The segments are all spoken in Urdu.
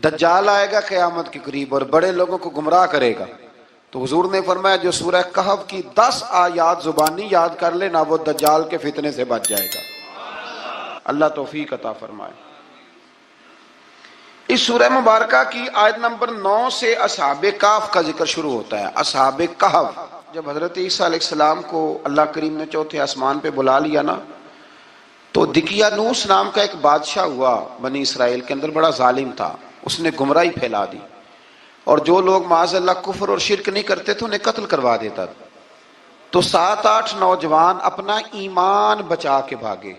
دجال آئے گا قیامت کے قریب اور بڑے لوگوں کو گمراہ کرے گا. تو حضور نے فرمایا جو سورہ کہف کی 10 آیات زبانی یاد کر لے نا وہ دجال کے فتنے سے بچ جائے گا. اللہ توفیق عطا فرمائے. اس سورہ مبارکہ کی آیت نمبر 9 سے اصحاب کہف کا ذکر شروع ہوتا ہے. اصحاب کہف جب حضرت عیسیٰ علیہ السلام کو اللہ کریم نے چوتھے آسمان پہ بلا لیا نا تو دقیانوس نام کا ایک بادشاہ ہوا بنی اسرائیل کے اندر، بڑا ظالم تھا. اس نے گمراہی پھیلا دی اور جو لوگ معاذ اللہ کفر اور شرک نہیں کرتے تھے انہیں قتل کروا دیتا تھا. تو 7-8 نوجوان اپنا ایمان بچا کے بھاگے.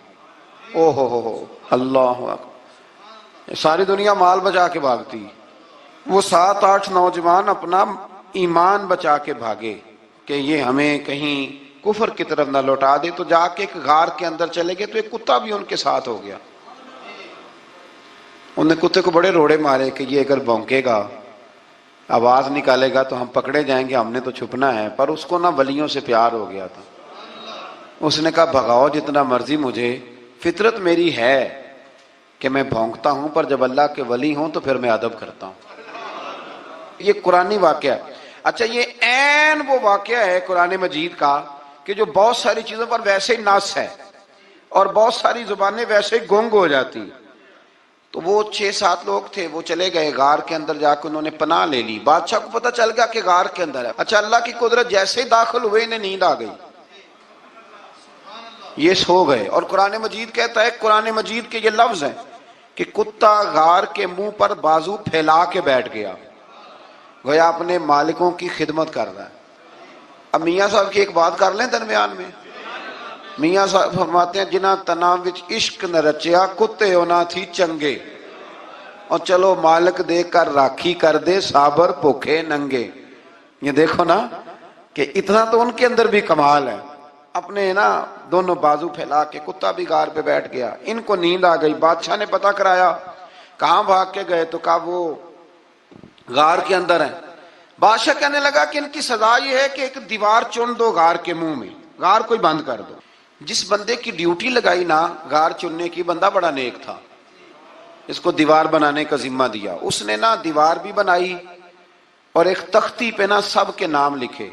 او ہو اللہ اکبر، ساری دنیا مال بچا کے بھاگتی، وہ 7-8 نوجوان اپنا ایمان بچا کے بھاگے کہ یہ ہمیں کہیں کفر کی طرف نہ لوٹا دے. تو جا کے ایک غار کے اندر چلے گئے تو ایک کتا بھی ان کے ساتھ ہو گیا. انہوں نے کتے کو بڑے روڑے مارے کہ یہ اگر بھونکے گا آواز نکالے گا تو ہم پکڑے جائیں گے، ہم نے تو چھپنا ہے. پر اس کو نہ ولیوں سے پیار ہو گیا تھا. اس نے کہا بھگاؤ جتنا مرضی مجھے، فطرت میری ہے کہ میں بھونکتا ہوں، پر جب اللہ کے ولی ہوں تو پھر میں ادب کرتا ہوں. یہ قرآنی واقعہ ہے. اچھا یہ عین وہ واقعہ ہے قرآن مجید کا کہ جو بہت ساری چیزوں پر ویسے ہی نص ہے اور بہت ساری زبانیں ویسے ہی گنگ ہو جاتی. تو وہ 6-7 لوگ تھے، وہ چلے گئے غار کے اندر، جا کے انہوں نے پناہ لے لی. بادشاہ کو پتہ چل گیا کہ غار کے اندر ہے. اچھا اللہ کی قدرت، جیسے ہی داخل ہوئے انہیں نیند آ گئی، یہ سو گئے. اور قرآن مجید کہتا ہے، قرآن مجید کے یہ لفظ ہیں کہ کتا غار کے منہ پر بازو پھیلا کے بیٹھ گیا، گویا اپنے مالکوں کی خدمت کر رہا ہے. اب میاں صاحب کی ایک بات کر لیں درمیان میں. میاں صاحب فرماتے ہیں جنہ تنا وچ عشق نہ رچیا کتے ہونا تھی چنگے، اور چلو مالک دے کر راکھی کر دے صابر بھوکے ننگے. یہ دیکھو نا کہ اتنا تو ان کے اندر بھی کمال ہے. اپنے نا دونوں بازو پھیلا کے، کتا بھی غار پہ بیٹھ گیا. ان کو نیند آ گئی. بادشاہ نے پتہ کرایا کہاں بھاگ کے گئے، تو کہا وہ غار کے اندر ہیں. بادشاہ کہنے لگا کہ ان کی سزا یہ ہے کہ ایک دیوار چن دو غار کے منہ میں، غار کوئی بند کر دو. جس بندے کی ڈیوٹی لگائی نا غار چننے کی، بندہ بڑا نیک تھا، اس کو دیوار بنانے کا ذمہ دیا. اس نے نا دیوار بھی بنائی اور ایک تختی پہ نا سب کے نام لکھے،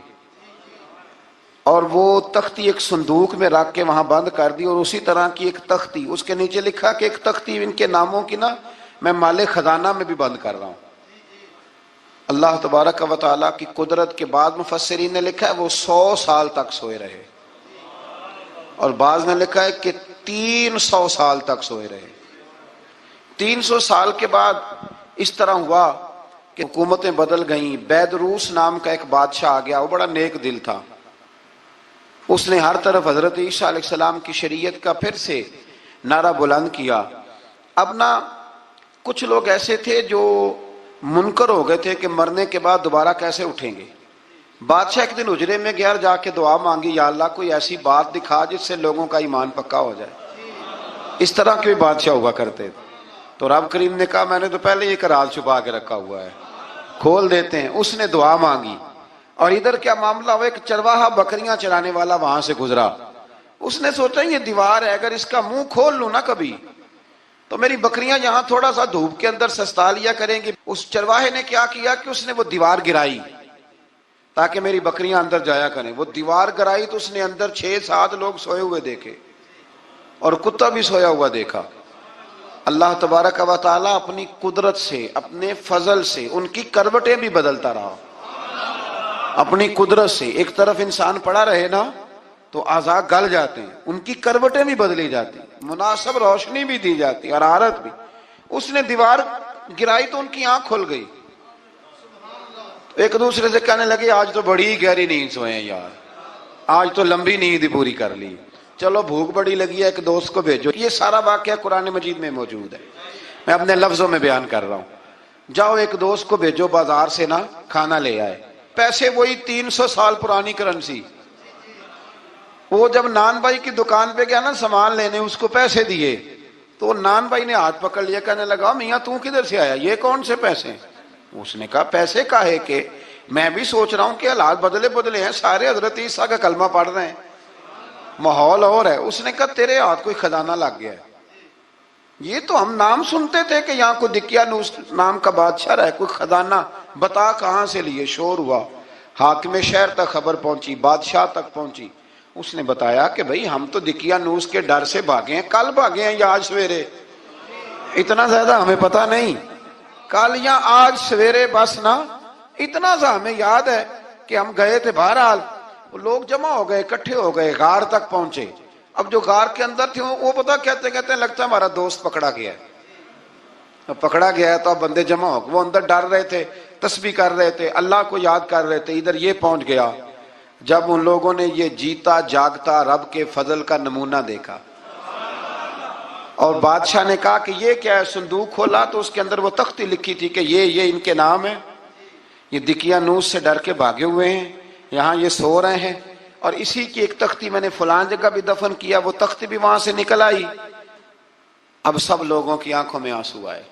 اور وہ تختی ایک صندوق میں رکھ کے وہاں بند کر دی. اور اسی طرح کی ایک تختی اس کے نیچے لکھا کہ ایک تختی ان کے ناموں کی نا میں مال خزانہ میں بھی بند کر رہا ہوں. اللہ تبارک و تعالیٰ کی قدرت کے بعد مفسرین نے لکھا ہے وہ 100 سال تک سوئے رہے، اور بعض نے لکھا ہے کہ 300 سال تک سوئے رہے. 300 سال کے بعد اس طرح ہوا کہ حکومتیں بدل گئیں. بیدروس نام کا ایک بادشاہ آ گیا، وہ بڑا نیک دل تھا. اس نے ہر طرف حضرت عیسیٰ علیہ السلام کی شریعت کا پھر سے نعرہ بلند کیا. اب نا کچھ لوگ ایسے تھے جو منکر ہو گئے تھے کہ مرنے کے بعد دوبارہ کیسے اٹھیں گے. بادشاہ ایک دن اجرے میں گیا، جا کے دعا مانگی، یا اللہ کوئی ایسی بات دکھا جس سے لوگوں کا ایمان پکا ہو جائے. اس طرح کے بھی بادشاہ ہوا کرتے تھے. تو رب کریم نے کہا میں نے تو پہلے یہ راز چھپا کے رکھا ہوا ہے، کھول دیتے ہیں. اس نے دعا مانگی اور ادھر کیا معاملہ ہوا، ایک چرواہا بکریاں چرانے والا وہاں سے گزرا. اس نے سوچا یہ دیوار ہے، اگر اس کا منہ کھول لوں نا کبھی تو میری بکریاں یہاں تھوڑا سا دھوپ کے اندر سستا لیا کریں گی. اس چرواہے نے کیا کیا کہ اس نے وہ دیوار گرائی تاکہ میری بکریاں اندر جایا کریں. وہ دیوار گرائی تو اس نے اندر 6-7 لوگ سوئے ہوئے دیکھے اور کتا بھی سویا ہوا دیکھا. اللہ تبارک و تعالیٰ اپنی قدرت سے، اپنے فضل سے ان کی کروٹیں بھی بدلتا رہا. اپنی قدرت سے ایک طرف انسان پڑا رہے نا تو اعضاء گل جاتے ہیں، ان کی کروٹیں بھی بدلی جاتی، مناسب روشنی بھی دی جاتی اور حرارت بھی. اس نے دیوار گرائی تو ان کی آنکھ کھل گئی. ایک دوسرے سے کہنے لگے آج تو بڑی گہری نیند سوئے ہیں یار، آج تو لمبی نیند ہی پوری کر لی. چلو بھوک بڑی لگی ہے، ایک دوست کو بھیجو. یہ سارا واقعہ قرآن مجید میں موجود ہے، میں اپنے لفظوں میں بیان کر رہا ہوں. جاؤ ایک دوست کو بھیجو بازار سے نا کھانا لے آئے. پیسے وہی 300 سال پرانی کرنسی. وہ جب نان بھائی کی دکان پہ گیا نا سامان لینے، اس کو پیسے دیے تو نان بھائی نے ہاتھ پکڑ لیا، کہنے لگا میاں تو کدھر سے آیا، یہ کون سے پیسے؟ اس نے کہا پیسے کاہے کہ میں بھی سوچ رہا ہوں کہ حالات بدلے ہیں، سارے حضرت عیسیٰ کا کلمہ پڑھ رہے ہیں، ماحول اور ہے. اس نے کہا تیرے ہاتھ کوئی خزانہ لگ گیا ہے. یہ تو ہم نام سنتے تھے کہ یہاں کوئی دقیانوس نام کا بادشاہ ہے، کوئی خزانہ، بتا کہاں سے لیے، شور ہوا، حاکم شہر تک خبر پہنچی، بادشاہ تک پہنچی، اس نے بتایا کہ بھئی ہم تو دقیانوس کے ڈر سے بھاگے ہیں، کل بھاگے ہیں یا آج سویرے، اتنا زیادہ ہمیں پتا نہیں، کل یا آج سویرے بس نا، اتنا سا ہمیں یاد ہے کہ ہم گئے تھے، بہرحال لوگ جمع ہو گئے، اکٹھے ہو گئے، غار تک پہنچے۔ اب جو غار کے اندر تھے وہ پتا کہتے ہیں لگتا ہے ہمارا دوست پکڑا گیا ہے، پکڑا گیا ہے، تو اب بندے جمع ہو گئے، وہ اندر ڈر رہے تھے، تسبیح کر رہے تھے، اللہ کو یاد کر رہے تھے، ادھر یہ پہنچ گیا۔ جب ان لوگوں نے یہ جیتا جاگتا رب کے فضل کا نمونہ دیکھا اور بادشاہ نے کہا کہ یہ کیا ہے، صندوق کھولا تو اس کے اندر وہ تختی لکھی تھی کہ یہ ان کے نام ہے، یہ دقیانوس سے ڈر کے بھاگے ہوئے ہیں، یہاں یہ سو رہے ہیں، اور اسی کی ایک تختی میں نے فلان جگہ بھی دفن کیا، وہ تختی بھی وہاں سے نکل آئی۔ اب سب لوگوں کی آنکھوں میں آنسو آئے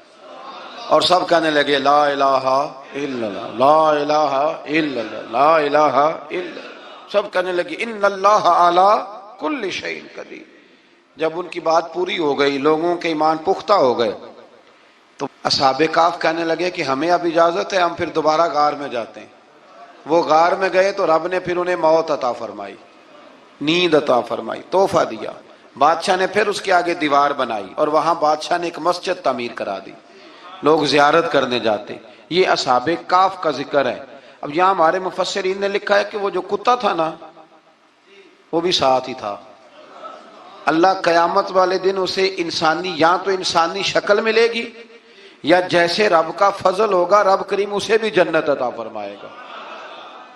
اور سب کہنے لگے لا الہ الا اللہ، لا الہ الا اللہ، لا الہ الا اللہ، سب کہنے لگے ان اللہ علی کل شیء قدیر۔ جب ان کی بات پوری ہو گئی، لوگوں کے ایمان پختہ ہو گئے، تو اصحاب کہف کہنے لگے کہ ہمیں اب اجازت ہے، ہم پھر دوبارہ غار میں جاتے ہیں۔ وہ غار میں گئے تو رب نے پھر انہیں موت عطا فرمائی، نیند عطا فرمائی، تحفہ دیا۔ بادشاہ نے پھر اس کے آگے دیوار بنائی اور وہاں بادشاہ نے ایک مسجد تعمیر کرا دی، لوگ زیارت کرنے جاتے۔ یہ اصحاب کہف کا ذکر ہے۔ اب یہاں ہمارے مفسرین نے لکھا ہے کہ وہ جو کتا تھا نا، وہ بھی ساتھ ہی تھا۔ اللہ قیامت والے دن اسے انسانی، یا تو انسانی شکل ملے گی، یا جیسے رب کا فضل ہوگا رب کریم اسے بھی جنت عطا فرمائے گا۔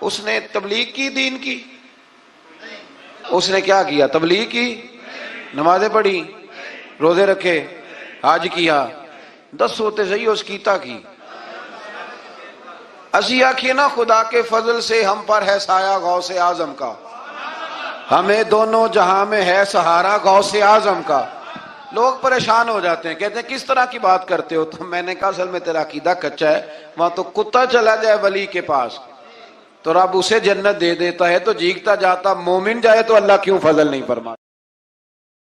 اس نے تبلیغ کی دین کی، اس نے کیا کیا؟ تبلیغ کی، نمازیں پڑھی، روزے رکھے، حج کیا، 10 ہوتے صحیح اس کیتا کی۔ اسی آکھیے نا خدا کے فضل سے ہم پر ہے سایہ غوث اعظم کا، ہمیں دونوں جہاں میں ہے سہارا غوث اعظم کا۔ لوگ پریشان ہو جاتے ہیں، کہتے ہیں کس طرح کی بات کرتے ہو؟ تو میں نے کہا اصل میں تیرا عقیدہ کچا ہے، وہاں تو کتا چلا جائے ولی کے پاس تو رب اسے جنت دے دیتا ہے، تو جھیکتا جاتا مومن جائے تو اللہ کیوں فضل نہیں فرماتا؟